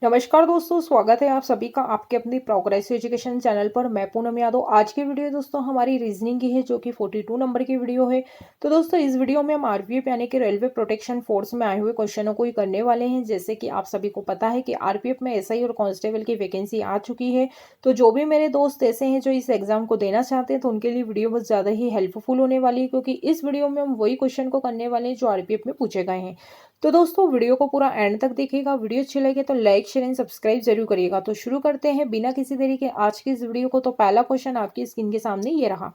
नमस्कार दोस्तों, स्वागत है आप सभी का आपके अपनी प्रोग्रेसिव एजुकेशन चैनल पर। मैं पूनम यादव। आज की वीडियो दोस्तों हमारी रीजनिंग की है, जो कि 42 नंबर की वीडियो है। तो दोस्तों इस वीडियो में हम आरपीएफ यानी कि रेलवे प्रोटेक्शन फोर्स में आए हुए क्वेश्चनों को ही करने वाले हैं। जैसे कि आप सभी को पता है कि आरपीएफ में एसआई और कांस्टेबल की वैकेंसी आ चुकी है। तो जो भी मेरे दोस्त ऐसे हैं जो इस एग्जाम को देना चाहते हैं, तो उनके लिए वीडियो बहुत ज़्यादा ही हेल्पफुल होने वाली है, क्योंकि इस वीडियो में हम वही क्वेश्चन को करने वाले हैं जो आरपीएफ में पूछे गए हैं। तो दोस्तों वीडियो को पूरा एंड तक देखिएगा। वीडियो अच्छी लगे तो लाइक शेयर एंड सब्सक्राइब जरूर करिएगा। तो शुरू करते हैं बिना किसी देरी के आज की इस वीडियो को। तो पहला क्वेश्चन आपकी स्क्रीन के सामने ये रहा।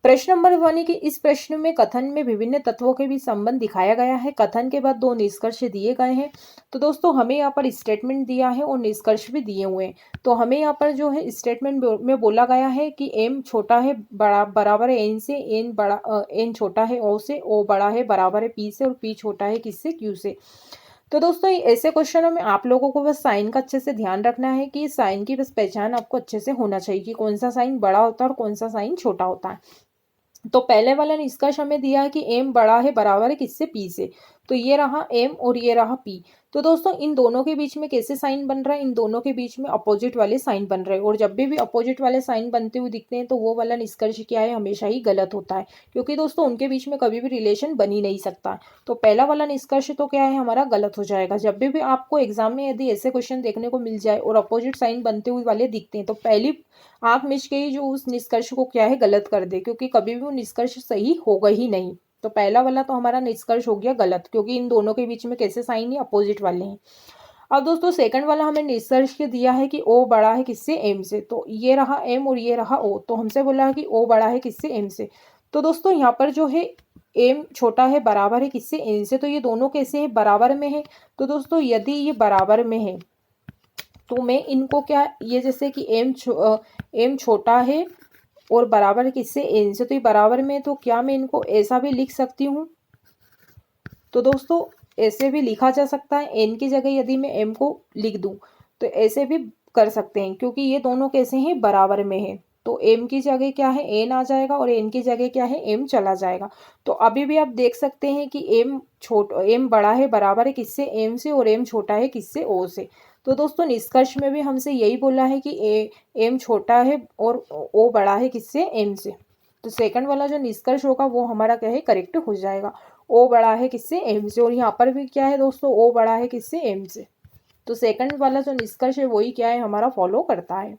प्रश्न नंबर 1 है कि इस प्रश्न में कथन में विभिन्न तत्वों के बीच संबंध दिखाया गया है। कथन के बाद दो निष्कर्ष दिए गए हैं। तो दोस्तों हमें यहाँ पर स्टेटमेंट दिया है और निष्कर्ष भी दिए हुए हैं। तो हमें यहाँ पर जो है स्टेटमेंट में बोला गया है कि एम छोटा है बराबर है एन से, एन छोटा है ओ से, ओ बड़ा है बराबर है पी से, और पी छोटा है किससे, क्यू से। तो दोस्तों ऐसे क्वेश्चनों में आप लोगों को बस साइन का अच्छे से ध्यान रखना है कि साइन की बस पहचान आपको अच्छे से होना चाहिए कि कौन सा साइन बड़ा होता है और कौन सा साइन छोटा होता है। तो पहले वाला निष्कर्ष हमें दिया है कि एम बड़ा है बराबर है किससे, पी से। तो ये रहा एम और ये रहा पी। तो दोस्तों इन दोनों के बीच में कैसे साइन बन रहा है, इन दोनों के बीच में अपोजिट वाले साइन बन रहे हैं। और जब भी अपोजिट वाले साइन बनते हुए दिखते हैं तो वो वाला निष्कर्ष क्या है, हमेशा ही गलत होता है, क्योंकि दोस्तों उनके बीच में कभी भी रिलेशन बन ही नहीं सकता। तो पहला वाला निष्कर्ष तो क्या है, हमारा गलत हो जाएगा। जब भी आपको एग्जाम में यदि ऐसे क्वेश्चन देखने को मिल जाए और अपोजिट साइन बनते हुए वाले दिखते हैं, तो पहली आंख मिच के ही जो उस निष्कर्ष को क्या है, गलत कर दे, क्योंकि कभी भी वो निष्कर्ष सही होगा ही नहीं। तो पहला वाला तो हमारा निष्कर्ष हो गया गलत, क्योंकि इन दोनों के बीच में कैसे साइन है, अपोजिट वाले हैं। अब दोस्तों सेकंड वाला हमें निष्कर्ष के दिया है कि ओ बड़ा है किससे, एम से। तो ये रहा एम और ये रहा ओ। तो हमसे बोला है कि ओ बड़ा है किससे, एम से। तो दोस्तों यहाँ पर जो है एम छोटा है बराबर है किससे, एन से। तो ये दोनों कैसे है, बराबर में है। तो दोस्तों यदि ये बराबर में है तो मैं इनको क्या, ये जैसे कि एम छोटा है और बराबर किससे, एन से। तो ये बराबर में, तो क्या मैं इनको ऐसा भी लिख सकती हूँ। तो दोस्तों ऐसे भी लिखा जा सकता है। एन की जगह यदि मैं एम को लिख दूं तो ऐसे भी कर सकते हैं, क्योंकि ये दोनों कैसे हैं, बराबर में है। तो एम की जगह क्या है, एन आ जाएगा, और एन की जगह क्या है, एम चला जाएगा। तो अभी भी आप देख सकते हैं कि एम बड़ा है बराबर है किससे, एम से, और एम छोटा है किससे, ओ से। तो दोस्तों निष्कर्ष में भी हमसे यही बोला है कि एम छोटा है और ओ बड़ा है किससे, एम से। तो सेकंड वाला जो निष्कर्ष होगा वो हमारा क्या है, करेक्ट हो जाएगा। ओ बड़ा है किससे, एम से। और यहाँ पर भी क्या है दोस्तों, ओ बड़ा है किससे, एम से। तो सेकंड वाला जो निष्कर्ष है वही क्या है, हमारा फॉलो करता है।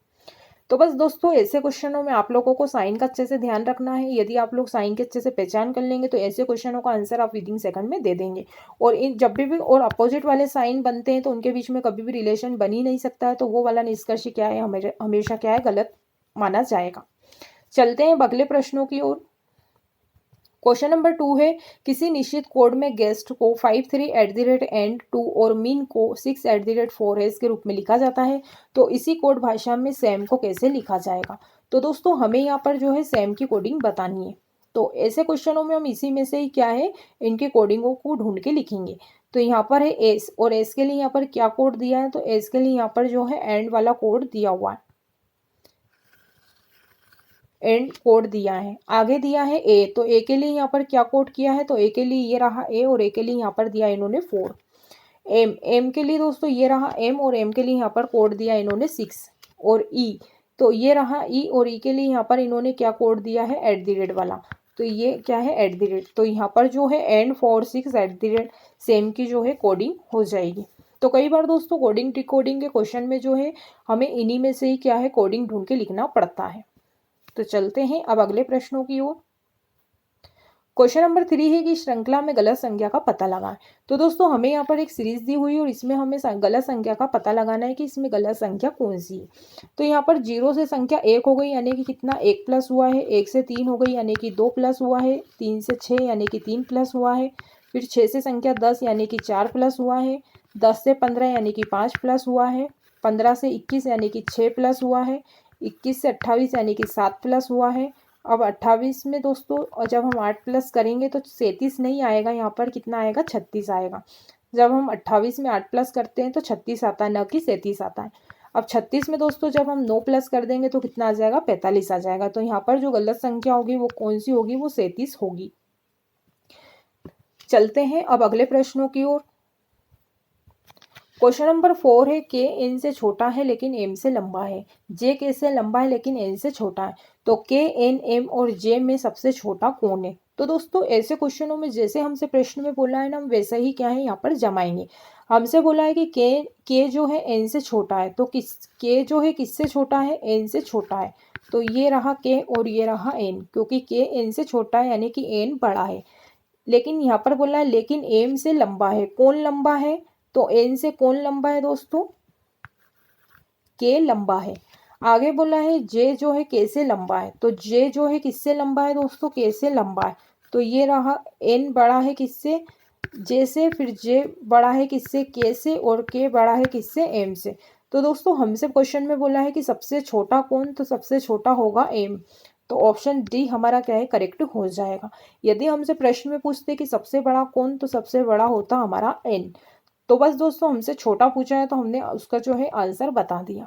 तो बस दोस्तों ऐसे क्वेश्चनों में आप लोगों को साइन का अच्छे से ध्यान रखना है। यदि आप लोग साइन के अच्छे से पहचान कर लेंगे तो ऐसे क्वेश्चनों का आंसर आप विदिन सेकंड में दे देंगे। और इन जब भी और अपोजिट वाले साइन बनते हैं तो उनके बीच में कभी भी रिलेशन बन ही नहीं सकता है। तो वो वाला निष्कर्ष क्या है, हमेशा क्या है, गलत माना जाएगा। चलते हैं अगले प्रश्नों की ओर। क्वेश्चन नंबर 2 है, किसी निश्चित कोड में गेस्ट को 53@end2 और मीन को 6@4s के रूप में लिखा जाता है। तो इसी कोड भाषा में सैम को कैसे लिखा जाएगा। तो दोस्तों हमें यहाँ पर जो है सैम की कोडिंग बतानी है। तो ऐसे क्वेश्चनों में हम इसी में से ही क्या है, इनके कोडिंगों को ढूंढ के लिखेंगे। तो यहाँ पर है एस, और एस के लिए यहाँ पर क्या कोड दिया है, तो एस के लिए यहाँ पर जो है एंड वाला कोड दिया हुआ है, एंड कोड दिया है। आगे दिया है ए, तो ए के लिए यहाँ पर क्या कोड किया है, तो ए के लिए ये रहा ए, और ए के लिए यहाँ पर दिया इन्होंने 4। एम के लिए दोस्तों ये रहा एम, और एम के लिए यहाँ पर कोड दिया इन्होंने 6। और ई, तो ये रहा ई, और ई के लिए यहाँ पर इन्होंने क्या कोड दिया है, @ वाला। तो ये क्या है, @ तो यहाँ पर जो है एंड 4 6 @ सेम की जो है कोडिंग हो जाएगी। तो कई बार दोस्तों कोडिंग डिकोडिंग के क्वेश्चन में जो है हमें इन्हीं में से ही क्या है, कोडिंग ढूंढ के लिखना पड़ता है। तो चलते हैं अब अगले प्रश्नों की ओर। क्वेश्चन नंबर 3 है कि श्रृंखला में गलत संख्या का पता लगाएं। तो दोस्तों हमें यहाँ पर एक सीरीज दी हुई है और इसमें हमें गलत संख्या का पता लगाना है कि इसमें गलत संख्या कौन सी है। तो यहाँ पर 0 से संख्या 1 हो गई, यानी कि कितना, 1 प्लस हुआ है। 1 से 3 हो गई, यानी कि 2 प्लस हुआ है। 3 से 6 यानी कि 3 प्लस हुआ है। फिर 6 से संख्या 10 यानी कि 4 प्लस हुआ है। 10 से 15 यानी कि 5 प्लस हुआ है। 15 से 21 यानी कि 6 प्लस हुआ है। 21 से 28 यानी कि 7 प्लस हुआ है। अब 28 में दोस्तों, और जब हम 8 प्लस करेंगे तो 37 नहीं आएगा, यहाँ पर कितना आएगा, 36 आएगा। जब हम 28 में 8 प्लस करते हैं तो 36 आता है, न कि 37 आता है। अब 36 में दोस्तों जब हम 9 प्लस कर देंगे तो कितना आ जाएगा, 45 आ जाएगा। तो यहाँ पर जो गलत संख्या होगी वो कौन सी होगी, वो 37 होगी। चलते हैं अब अगले प्रश्नों की ओर। क्वेश्चन नंबर 4 है के एन से छोटा है लेकिन एम से लंबा है, जे के से लंबा है लेकिन एन से छोटा है, तो के एन एम और जे में सबसे छोटा कौन है। तो दोस्तों ऐसे क्वेश्चनों में जैसे हमसे प्रश्न में बोला है ना, हम वैसा ही क्या है यहाँ पर जमाएंगे। हमसे बोला है कि के जो है एन से छोटा है, तो के जो है किससे छोटा है, एन से छोटा है। तो ये रहा के और ये रहा एन, क्योंकि के एन से छोटा है यानी कि एन बड़ा है। लेकिन यहाँ पर बोला है लेकिन एम से लंबा है, कौन लंबा है, तो एन से कौन लंबा है दोस्तों, के लंबा है। आगे बोला है जे जो है के से लंबा है, तो जे जो है किससे लंबा है दोस्तों, के से लंबा है। तो ये रहा एन बड़ा है किससे, जे से, फिर जे बड़ा है किससे, के से, और के बड़ा है किससे, एम से। तो दोस्तों हमसे क्वेश्चन में बोला है कि सबसे छोटा कौन, तो सबसे छोटा होगा एम। तो ऑप्शन डी हमारा क्या है, करेक्ट हो जाएगा। यदि हमसे प्रश्न में पूछते कि सबसे बड़ा कौन, तो सबसे बड़ा होता हमारा एन। तो बस दोस्तों हमसे छोटा पूछा है तो हमने उसका जो है आंसर बता दिया।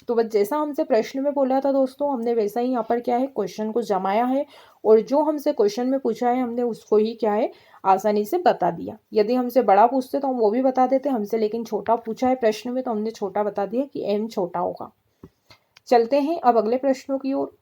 तो बस जैसा हमसे प्रश्न में बोला था दोस्तों, हमने वैसा ही यहाँ पर क्या है क्वेश्चन को जमाया है, और जो हमसे क्वेश्चन में पूछा है हमने उसको ही क्या है आसानी से बता दिया। यदि हमसे बड़ा पूछते तो हम वो भी बता देते, हमसे लेकिन छोटा पूछा है प्रश्न में तो हमने छोटा बता दिया कि एम छोटा होगा। चलते हैं अब अगले प्रश्नों की ओर।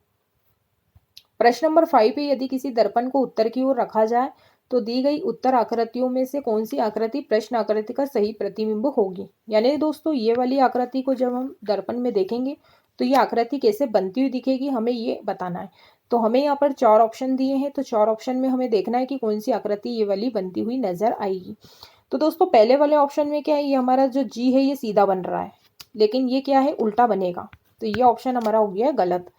प्रश्न नंबर 5 पे, यदि किसी दर्पण को उत्तर की ओर रखा जाए तो दी गई उत्तर आकृतियों में से कौन सी आकृति प्रश्न आकृति का सही प्रतिबिंब होगी। यानी दोस्तों ये वाली आकृति को जब हम दर्पण में देखेंगे तो ये आकृति कैसे बनती हुई दिखेगी, हमें ये बताना है। तो हमें यहाँ पर 4 ऑप्शन दिए हैं, तो 4 ऑप्शन में हमें देखना है कि कौन सी आकृति ये वाली बनती हुई नजर आएगी। तो दोस्तों पहले वाले ऑप्शन में क्या है, ये हमारा जो जी है ये सीधा बन रहा है, लेकिन ये क्या है उल्टा बनेगा, तो ये ऑप्शन हमारा हो गया गलत।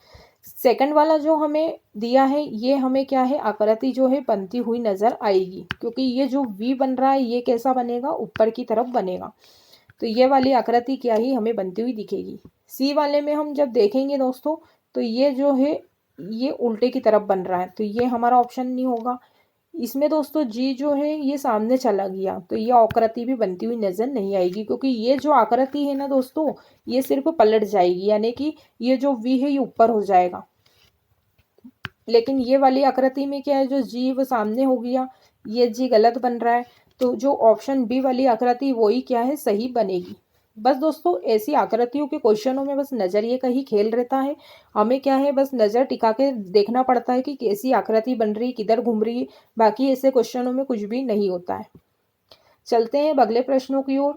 सेकंड वाला जो हमें दिया है ये हमें क्या है आकृति जो है बनती हुई नजर आएगी, क्योंकि ये जो वी बन रहा है ये कैसा बनेगा, ऊपर की तरफ बनेगा, तो ये वाली आकृति क्या ही हमें बनती हुई दिखेगी। सी वाले में हम जब देखेंगे दोस्तों तो ये जो है ये उल्टे की तरफ बन रहा है, तो ये हमारा ऑप्शन नहीं होगा। इसमें दोस्तों जी जो है ये सामने चला गया, तो ये आकृति भी बनती हुई नजर नहीं आएगी, क्योंकि ये जो आकृति है ना दोस्तों ये सिर्फ पलट जाएगी, यानी कि ये जो वी है ये ऊपर हो जाएगा। लेकिन ये वाली आकृति में क्या है, जो जी वो सामने हो गया, ये जी गलत बन रहा है, तो जो ऑप्शन बी वाली आकृति वही क्या है सही बनेगी। बस दोस्तों ऐसी आकृतियों के क्वेश्चनों में बस नजरिए का ही खेल रहता है, हमें क्या है बस नज़र टिका के देखना पड़ता है कि कैसी आकृति बन रही है, किधर घूम रही है, बाकी ऐसे क्वेश्चनों में कुछ भी नहीं होता है। चलते हैं अगले प्रश्नों की ओर।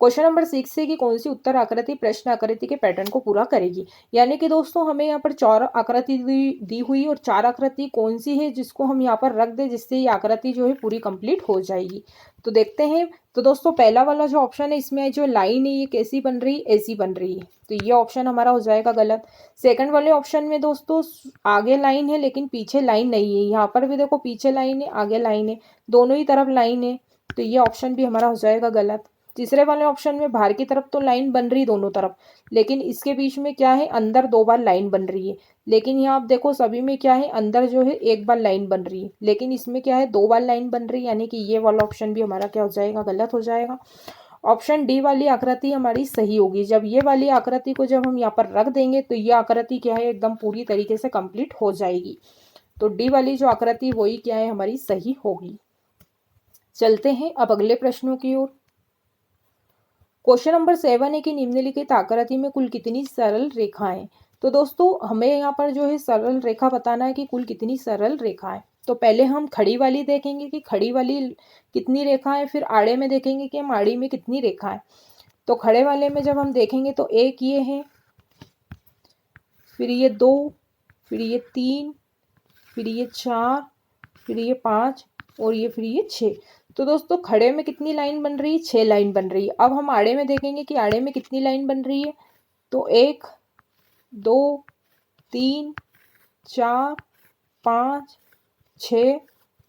क्वेश्चन नंबर 6 है कि कौन सी उत्तर आकृति प्रश्न आकृति के पैटर्न को पूरा करेगी। यानी कि दोस्तों हमें यहाँ पर 4 आकृति दी हुई और 4 आकृति कौन सी है जिसको हम यहाँ पर रख दें, जिससे ये आकृति जो है पूरी कंप्लीट हो जाएगी। तो देखते हैं। तो दोस्तों पहला वाला जो ऑप्शन है इसमें जो लाइन है ये कैसी बन रही है, ऐसी बन रही है, तो ये ऑप्शन हमारा हो जाएगा गलत। सेकंड वाले ऑप्शन में दोस्तों आगे लाइन है लेकिन पीछे लाइन नहीं है, यहाँ पर भी देखो पीछे लाइन है आगे लाइन है, दोनों ही तरफ लाइन है, तो ये ऑप्शन भी हमारा हो जाएगा गलत। तीसरे वाले ऑप्शन में बाहर की तरफ तो लाइन बन रही दोनों तरफ, लेकिन इसके बीच में क्या है अंदर 2 बार लाइन बन रही है, लेकिन यहाँ आप देखो सभी में क्या है अंदर जो है 1 बार लाइन बन रही है, लेकिन इसमें क्या है 2 बार लाइन बन रही है, यानी कि ये वाला ऑप्शन भी हमारा क्या हो जाएगा गलत हो जाएगा। ऑप्शन डी वाली आकृति हमारी सही होगी। जब ये वाली आकृति को जब हम यहाँ पर रख देंगे तो ये आकृति क्या है एकदम पूरी तरीके से कंप्लीट हो जाएगी, तो डी वाली जो आकृति वही क्या है हमारी सही होगी। चलते हैं अब अगले प्रश्नों की ओर। क्वेश्चन नंबर 7 है कि निम्नलिखित आकृति में कुल कितनी सरल रेखाएं। तो दोस्तों हमें यहाँ पर जो है सरल रेखा बताना है कि कुल कितनी सरल रेखा है। तो पहले हम खड़ी वाली देखेंगे कि खड़ी वाली कितनी रेखा है, फिर आड़े में देखेंगे कि हम आड़ी में कितनी रेखा है। तो खड़े वाले में जब हम देखेंगे तो 1 ये है, फिर ये 2, फिर ये 3, फिर ये 4, फिर ये 5 और ये फिर ये 6। तो दोस्तों खड़े में कितनी लाइन बन रही है, 6 लाइन बन रही है। अब हम आड़े में देखेंगे कि आड़े में कितनी लाइन बन रही है, तो 1, 2, 3, 4, 5, 6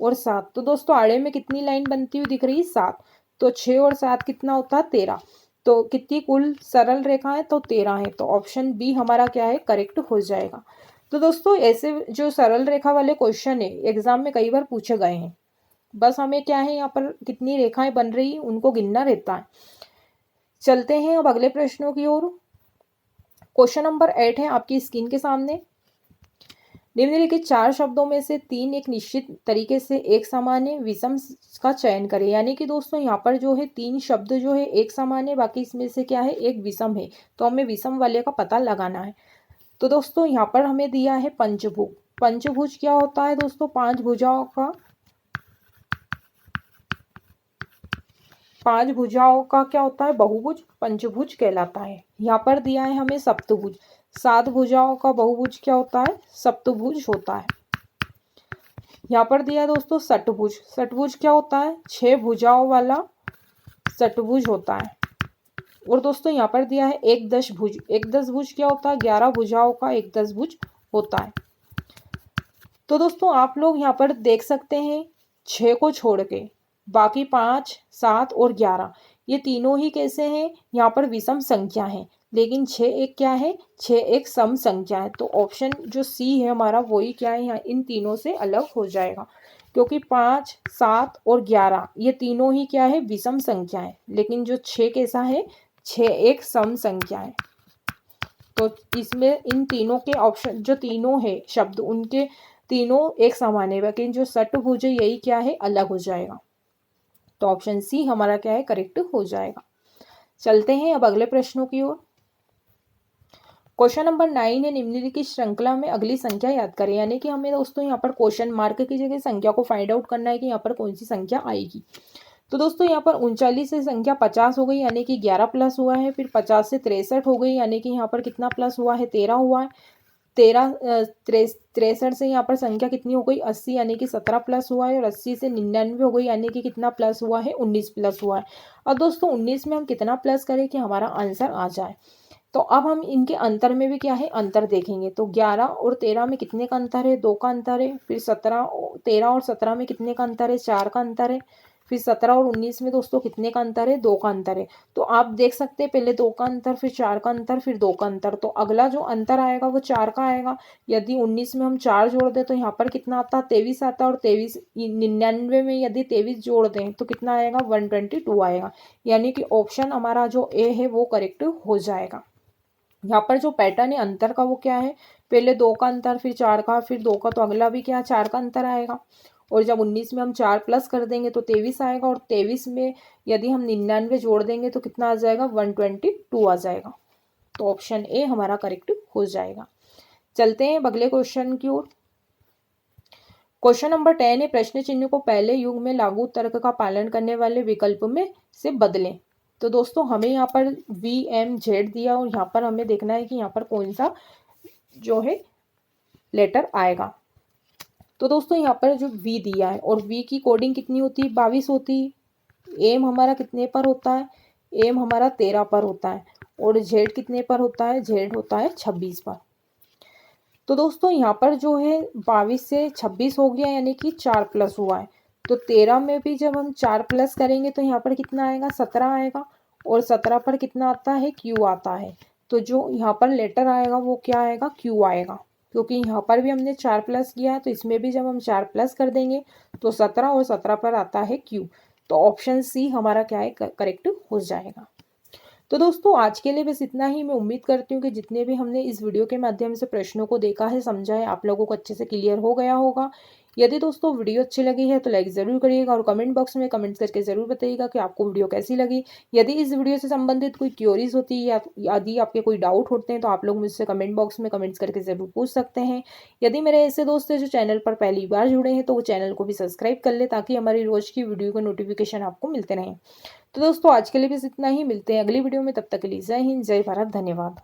और 7। तो दोस्तों आड़े में कितनी लाइन बनती हुई दिख रही है, 7। तो 6 और 7 कितना होता है 13। तो कितनी कुल सरल रेखा है, तो 13 है, तो ऑप्शन बी हमारा क्या है करेक्ट हो जाएगा। तो दोस्तों ऐसे जो सरल रेखा वाले क्वेश्चन है एग्जाम में कई बार पूछे गए हैं, बस हमें क्या है यहाँ पर कितनी रेखाएं बन रही उनको गिनना रहता है। चलते हैं अब अगले प्रश्नों की ओर। क्वेश्चन नंबर 8 है आपकी स्क्रीन के सामने। निम्नलिखित 4 शब्दों में से 3 एक निश्चित तरीके से एक समान है, विषम का चयन करें। यानी कि दोस्तों यहाँ पर जो है 3 शब्द जो है एक समान है, बाकी इसमें से क्या है एक विषम है, तो हमें विषम वाले का पता लगाना है। तो दोस्तों यहाँ पर हमें दिया है पंचभुज। पंचभुज क्या होता है दोस्तों? 5 भुजाओं का क्या होता है? बहुभुज पंचभुज कहलाता है। यहाँ पर दिया है हमें सप्तभुज। 7 भुजाओं का बहुभुज क्या होता है? सप्तभुज होता है। यहाँ पर दिया है दोस्तों षटभुज। षटभुज क्या होता है? 6 भुजाओं वाला षटभुज होता है। और दोस्तों यहाँ पर दिया है एक दशभुज। एक दशभुज क्या होता है? 11 भुजाओं का एक दशभुज होता है। तो दोस्तों आप लोग यहाँ पर देख सकते हैं 6 को छोड़ के बाकी 5, 7 और 11 ये तीनों ही कैसे हैं? यहाँ पर विषम संख्या है, लेकिन 6 एक क्या है? 6 एक सम संख्या है। तो ऑप्शन जो सी है हमारा वही क्या है? यहाँ इन तीनों से अलग हो जाएगा, क्योंकि 5, 7 और 11 ये तीनों ही क्या है? विषम संख्या है, लेकिन जो 6 कैसा है? 6 एक सम संख्या है। तो इसमें इन तीनों के ऑप्शन जो तीनों है शब्द उनके तीनों एक समान है, लेकिन जो षटभुज है यही क्या है? अलग हो जाएगा। तो ऑप्शन सी हमारा क्या है? करेक्ट हो जाएगा। चलते हैं अब अगले प्रश्नों की ओर। क्वेश्चन नंबर 9 है, निम्नलिखित श्रृंखला में अगली संख्या याद करें। यानी कि हमें दोस्तों यहाँ पर क्वेश्चन मार्क की जगह संख्या को फाइंड आउट करना है कि यहाँ पर कौन सी संख्या आएगी। तो दोस्तों यहाँ पर 39 से संख्या 50 हो गई, यानी कि 11 प्लस हुआ है। फिर 50 से 63 हो गई, यानी कि यहाँ पर कितना प्लस हुआ है? 13 हुआ है। 63 से यहाँ पर संख्या कितनी हो गई? 80, यानी कि 17 प्लस हुआ है। और 80 से 99 हो गई, यानी कि कितना प्लस हुआ है? 19 प्लस हुआ है। अब दोस्तों 19 में हम कितना प्लस करें कि हमारा आंसर आ जाए? तो अब हम इनके अंतर में भी क्या है? अंतर देखेंगे। तो 11 और 13 में कितने का अंतर है? 2 का अंतर है। फिर 13 और 17 में कितने का अंतर है? 4 का अंतर है। फिर 17 और 19 में दोस्तों कितने का अंतर है? 2 का अंतर है। तो आप देख सकते हैं पहले 2 का अंतर, फिर 4 का अंतर, फिर 2 का अंतर। तो अगला जो अंतर आएगा वो 4 का आएगा। यदि 19 में हम 4 जोड़ दें तो यहाँ पर कितना आता है? 23 आता है। और 99 में यदि 23 जोड़ दें तो कितना आएगा? 122 आएगा। यानी कि ऑप्शन हमारा जो ए है वो करेक्ट हो जाएगा। यहाँ पर जो पैटर्न है अंतर का वो क्या है? पहले 2 का अंतर, फिर 4 का, फिर 2 का, तो अगला भी क्या? 4 का अंतर आएगा। और जब 19 में हम 4 प्लस कर देंगे तो 23 आएगा। और 23 में यदि हम 99 जोड़ देंगे तो कितना आ जाएगा? 122 आ जाएगा। तो ऑप्शन ए हमारा करेक्ट हो जाएगा। चलते हैं अगले क्वेश्चन की ओर। क्वेश्चन नंबर 10 है, प्रश्न चिन्ह को पहले युग में लागू तर्क का पालन करने वाले विकल्प में से बदलें। तो दोस्तों हमें यहाँ पर VMZ दिया और यहाँ पर हमें देखना है कि यहाँ पर कौन सा जो है लेटर आएगा। तो दोस्तों यहाँ पर जो V दिया है और V की कोडिंग कितनी होती है? 22 होती है। एम हमारा कितने पर होता है? एम हमारा 13 पर होता है। और Z कितने पर होता है? Z होता है 26 पर। तो दोस्तों यहाँ पर जो है 22 से 26 हो गया, यानी कि 4 प्लस हुआ है। तो 13 में भी जब हम 4 प्लस करेंगे तो यहाँ पर कितना आएगा? 17 आएगा। और 17 पर कितना आता है? Q आता है। तो जो यहाँ पर लेटर आएगा वो क्या आएगा? Q आएगा, क्योंकि यहाँ पर भी हमने 4 प्लस किया है। तो इसमें भी जब हम 4 प्लस कर देंगे तो 17 और 17 पर आता है Q। तो ऑप्शन सी हमारा क्या है? करेक्ट हो जाएगा। तो दोस्तों आज के लिए बस इतना ही। मैं उम्मीद करती हूँ कि जितने भी हमने इस वीडियो के माध्यम से प्रश्नों को देखा है, समझा है, आप लोगों को अच्छे से क्लियर हो गया होगा। यदि दोस्तों वीडियो अच्छी लगी है तो लाइक ज़रूर करिएगा और कमेंट बॉक्स में कमेंट्स करके ज़रूर बताइएगा कि आपको वीडियो कैसी लगी। यदि इस वीडियो से संबंधित कोई क्यूरीज होती है या यदि आपके कोई डाउट होते हैं तो आप लोग मुझसे कमेंट बॉक्स में कमेंट्स करके ज़रूर पूछ सकते हैं। यदि मेरे ऐसे दोस्त हैं जो चैनल पर पहली बार जुड़े हैं तो वो चैनल को भी सब्सक्राइब कर ले, ताकि हमारी रोज़ की वीडियो का नोटिफिकेशन आपको मिलते रहें। तो दोस्तों आज के लिए बस इतना ही। मिलते हैं अगली वीडियो में, तब तक के लिए जय हिंद, जय भारत, धन्यवाद।